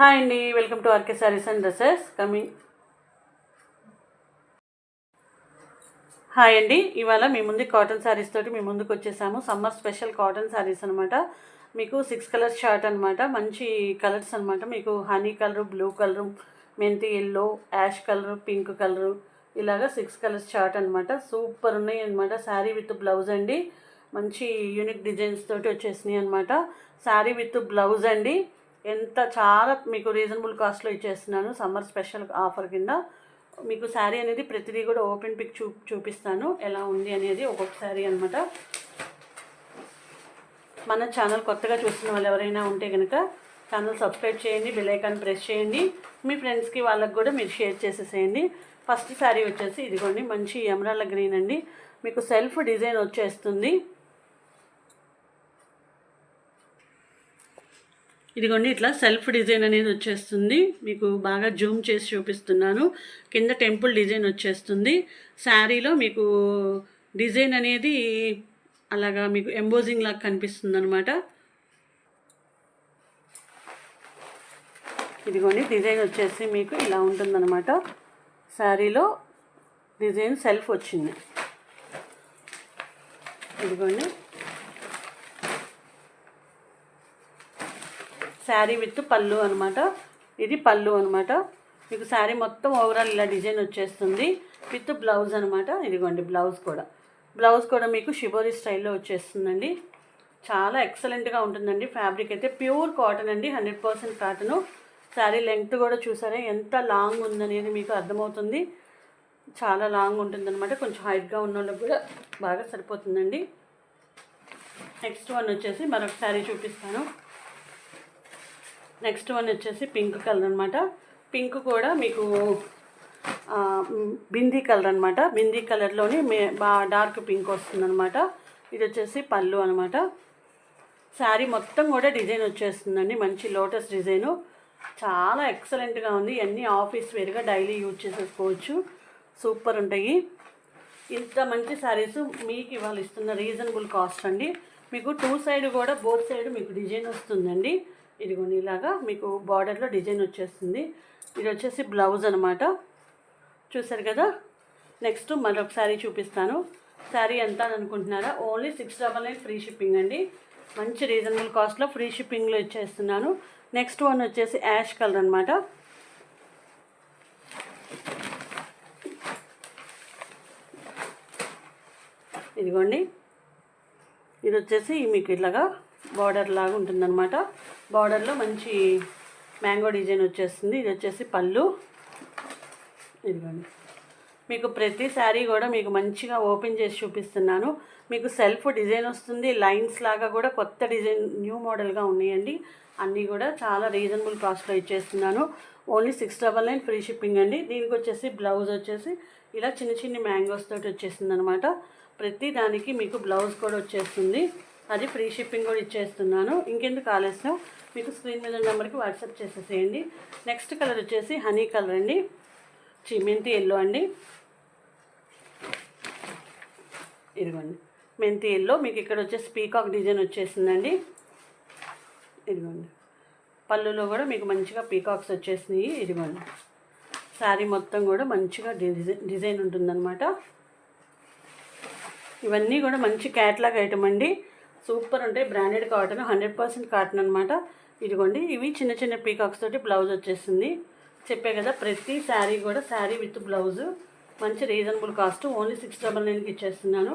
Hi అండి, welcome to RK sarees and dresses coming. Hi అండి, ఇవాళ మీ ముందు కాటన్ శారీస్ తోటి మీ ముందుకు వచ్చేసాము. సమ్మర్ స్పెషల్ కాటన్ శారీస్ అనమాట. మీకు 6 కలర్స్ షార్ట్ అనమాట. మంచి కలర్స్ అనమాట. మీకు హనీ కలరు, బ్లూ కలరు, మెంతి yellow, ash colour, pink colour, ఇలాగా 6 కలర్స్ షార్ట్ అనమాట. సూపర్ ఉన్నాయి అనమాట. శారీ విత్ బ్లౌజ్ అండి. మంచి యూనిక్ డిజైన్స్ తోటి వచ్చేసినాయి అనమాట. శారీ విత్ బ్లౌజ్ అండి. చాలా మీకు రీజనబుల్ కాస్ట్లో ఇచ్చేస్తున్నాను. సమ్మర్ స్పెషల్ ఆఫర్ కింద మీకు శారీ అనేది ప్రతిదీ కూడా ఓపెన్ పిక్ చూపిస్తాను ఎలా ఉంది అనేది. ఒక్కొక్క శారీ అనమాట. మన ఛానల్ కొత్తగా చూస్తున్న వాళ్ళు ఎవరైనా ఉంటే కనుక ఛానల్ సబ్స్క్రైబ్ చేయండి, బెల్ ఐకాన్ ప్రెస్ చేయండి. మీ ఫ్రెండ్స్కి వాళ్ళకి కూడా మీరు షేర్ చేసేసేయండి. ఫస్ట్ శారీ వచ్చేసి ఇదిగోండి, మంచి ఎమరాల్డ్ గ్రీన్ అండి. మీకు సెల్ఫ్ డిజైన్ వచ్చేస్తుంది. ఇదిగోండి, ఇట్లా సెల్ఫ్ డిజైన్ అనేది వచ్చేస్తుంది. మీకు బాగా జూమ్ చేసి చూపిస్తున్నాను. కింద టెంపుల్ డిజైన్ వచ్చేస్తుంది. శారీలో మీకు డిజైన్ అనేది అలాగా మీకు ఎంబోజింగ్ లాగా కనిపిస్తుంది అనమాట. ఇదిగోండి, డిజైన్ వచ్చేసి మీకు ఇలా ఉంటుందన్నమాట. శారీలో డిజైన్ సెల్ఫ్ వచ్చింది. ఇదిగోండి, శారీ విత్ పళ్ళు అనమాట. ఇది పళ్ళు అనమాట. మీకు శారీ మొత్తం ఓవరాల్ ఇలా డిజైన్ వచ్చేస్తుంది విత్ బ్లౌజ్ అనమాట. ఇదిగోండి, బ్లౌజ్ కూడా మీకు షిబోరి స్టైల్లో వచ్చేస్తుందండి. చాలా ఎక్సలెంట్గా ఉంటుందండి. ఫ్యాబ్రిక్ అయితే ప్యూర్ కాటన్ అండి, 100% కాటను. శారీ లెంగ్త్ కూడా చూసారా ఎంత లాంగ్ ఉందనేది మీకు అర్థమవుతుంది. చాలా లాంగ్ ఉంటుందన్నమాట. కొంచెం హైట్గా ఉన్న వాళ్ళకి కూడా బాగా సరిపోతుందండి. నెక్స్ట్ వన్ వచ్చేసి మరొక శారీ చూపిస్తాను. నెక్స్ట్ వన్ వచ్చేసి పింక్ కలర్ అనమాట. పింక్ కూడా మీకు బిందీ కలర్ అనమాట. బిందీ కలర్లోని డార్క్ పింక్ వస్తుందన్నమాట. ఇది వచ్చేసి పళ్ళు అనమాట. శారీ మొత్తం కూడా డిజైన్ వచ్చేస్తుందండి. మంచి లోటస్ డిజైను. చాలా ఎక్సలెంట్గా ఉంది. అన్నీ ఆఫీస్ వేర్గా డైలీ యూజ్ చేసేసుకోవచ్చు. సూపర్ ఉంటాయి. ఇంత మంచి శారీస్ మీకు ఇవాళ ఇస్తున్న రీజనబుల్ కాస్ట్ అండి. మీకు 2 సైడ్ కూడా బోత్ సైడ్ మీకు డిజైన్ వస్తుందండి. ఇదిగోండి, ఇలాగా మీకు బార్డర్లో డిజైన్ వచ్చేస్తుంది. ఇది వచ్చేసి బ్లౌజ్ అనమాట. చూసారు కదా. నెక్స్ట్ మరొక శారీ చూపిస్తాను. శారీ ఎంత అని అనుకుంటున్నారా? ఓన్లీ 699 ఫ్రీ షిప్పింగ్ అండి. మంచి రీజనబుల్ కాస్ట్లో ఫ్రీ షిప్పింగ్లో ఇచ్చేస్తున్నాను. నెక్స్ట్ వన్ వచ్చేసి యాష్ కలర్ అనమాట. ఇదిగోండి, ఇది వచ్చేసి మీకు ఇట్లాగా బార్డర్ లాగా ఉంటుందన్నమాట. బార్డర్లో మంచి మ్యాంగో డిజైన్ వచ్చేస్తుంది. ఇది వచ్చేసి పళ్ళు. ఇదిగోండి, మీకు ప్రతి శారీ కూడా మీకు మంచిగా ఓపెన్ చేసి చూపిస్తున్నాను. మీకు సెల్ఫ్ డిజైన్ వస్తుంది. లైన్స్ లాగా కూడా కొత్త డిజైన్ న్యూ మోడల్గా ఉన్నాయండి. అన్నీ కూడా చాలా రీజనబుల్ కాస్ట్లో ఇచ్చేస్తున్నాను. ఓన్లీ 699 ఫ్రీ షిప్పింగ్ అండి. దీనికి వచ్చేసి బ్లౌజ్ వచ్చేసి ఇలా చిన్న చిన్న మ్యాంగోస్ తోటి వచ్చేస్తుంది అనమాట. ప్రతి దానికి మీకు బ్లౌజ్ కూడా వచ్చేస్తుంది. అది ఫ్రీ షిప్పింగ్ కూడా ఇచ్చేస్తున్నాను. ఇంకెందుకు ఆలస్యం, మీకు స్క్రీన్ మీద నెంబర్కి వాట్సాప్ చేసేసేయండి. నెక్స్ట్ కలర్ వచ్చేసి హనీ కలర్ అండి. మెంతి ఎల్లో అండి. ఇదిగోండి, మెంతి ఎల్లో. మీకు ఇక్కడ వచ్చేసి పీకాక్ డిజైన్ వచ్చేసిందండి. ఇదిగోండి, పళ్ళులో కూడా మీకు మంచిగా పీకాక్స్ వచ్చేసినాయి. ఇదిగోండి, శారీ మొత్తం కూడా మంచిగా డిజైన్ ఉంటుందన్నమాట. ఇవన్నీ కూడా మంచి క్యాట్లాగ్ ఐటమ్ అండి. సూపర్ ఉంటాయి. బ్రాండెడ్ కాటన్, 100% కాటన్ అనమాట. ఇదిగోండి, ఇవి చిన్న చిన్న పీకాక్స్ తోటి బ్లౌజ్ వచ్చేసింది. చెప్పే కదా, ప్రతి శారీ కూడా శారీ విత్ బ్లౌజు. మంచి రీజనబుల్ కాస్ట్. ఓన్లీ 699కి ఇచ్చేస్తున్నాను.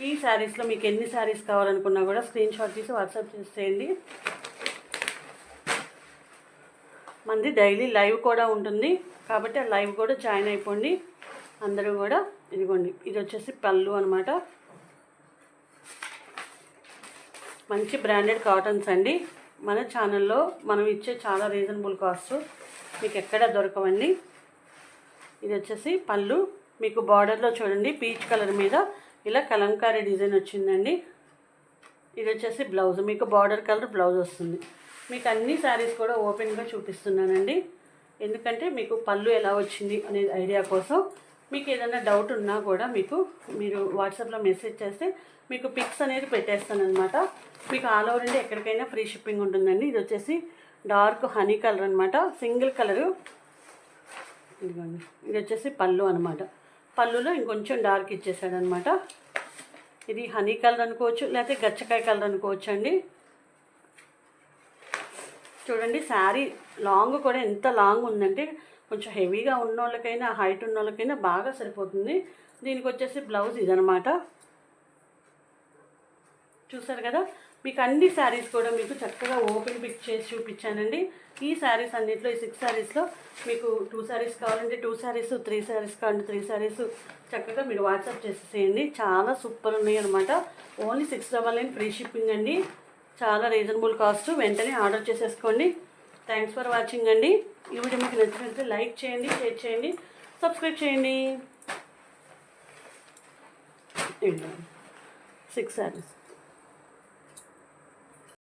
ఈ శారీస్లో మీకు ఎన్ని శారీస్ కావాలనుకున్నా కూడా స్క్రీన్ షాట్ తీసి వాట్సాప్ చేసేయండి. మంది డైలీ లైవ్ కూడా ఉంటుంది కాబట్టి ఆ లైవ్ కూడా జాయిన్ అయిపోండి అందరూ కూడా. ఇదిగోండి, ఇది వచ్చేసి పళ్ళు అనమాట. మంచి బ్రాండెడ్ కాటన్స్ అండి. మన ఛానల్లో మనం ఇచ్చే చాలా రీజనబుల్ కాస్ట్ మీకు ఎక్కడ దొరకవండి. ఇది వచ్చేసి పళ్ళు. మీకు బార్డర్లో చూడండి పీచ్ కలర్ మీద ఇలా కలంకారీ డిజైన్ వచ్చిందండి. ఇది వచ్చేసి బ్లౌజ్. మీకు బార్డర్ కలర్ బ్లౌజ్ వస్తుంది. మీకు అన్ని శారీస్ కూడా ఓపెన్గా చూపిస్తున్నానండి. ఎందుకంటే మీకు పళ్ళు ఎలా వచ్చింది అనే ఐడియా కోసం. మీకు ఏదైనా డౌట్ ఉన్నా కూడా మీరు వాట్సాప్లో మెసేజ్ చేస్తే మీకు పిక్స్ అనేది పెట్టేస్తాను అనమాట. మీకు ఆల్ ఓవర్ ఇండియా ఎక్కడికైనా ఫ్రీ షిప్పింగ్ ఉంటుందండి. ఇది వచ్చేసి డార్క్ హనీ కలర్ అనమాట, సింగిల్ కలరు. ఇదిగోండి, ఇది వచ్చేసి పళ్ళు అనమాట. పళ్ళులో ఇంకొంచెం డార్క్ ఇచ్చేసాడనమాట. ఇది హనీ కలర్ అనుకోవచ్చు, లేకపోతే గచ్చకాయ కలర్ అనుకోవచ్చు అండి. చూడండి శారీ లాంగ్ కూడా ఎంత లాంగ్ ఉందంటే కొంచెం హెవీగా ఉన్న వాళ్ళకైనా హైట్ ఉన్న వాళ్ళకైనా బాగా సరిపోతుంది. దీనికి వచ్చేసి బ్లౌజ్ ఇదనమాట. చూసారు కదా, మీకు అన్ని శారీస్ కూడా మీకు చక్కగా ఓపెన్ పిక్ చేసి చూపించానండి. ఈ శారీస్ అన్నింటిలో, ఈ 6 శారీస్లో మీకు 2 శారీస్ కావాలంటే 2 శారీస్, 3 శారీస్ కావాలంటే 3 శారీస్ చక్కగా మీరు వాట్సాప్ చేసేసేయండి. చాలా సూపర్ ఉన్నాయి అనమాట. ఓన్లీ 699 ఫ్రీ షిప్పింగ్ అండి. చాలా రీజనబుల్ కాస్ట్. వెంటనే ఆర్డర్ చేసేసుకోండి. థ్యాంక్స్ ఫర్ వాచింగ్ అండి. ఈ వీడియో మీకు నచ్చినట్లయితే లైక్ చేయండి, షేర్ చేయండి, సబ్స్క్రైబ్ చేయండి. 6 శారీస్.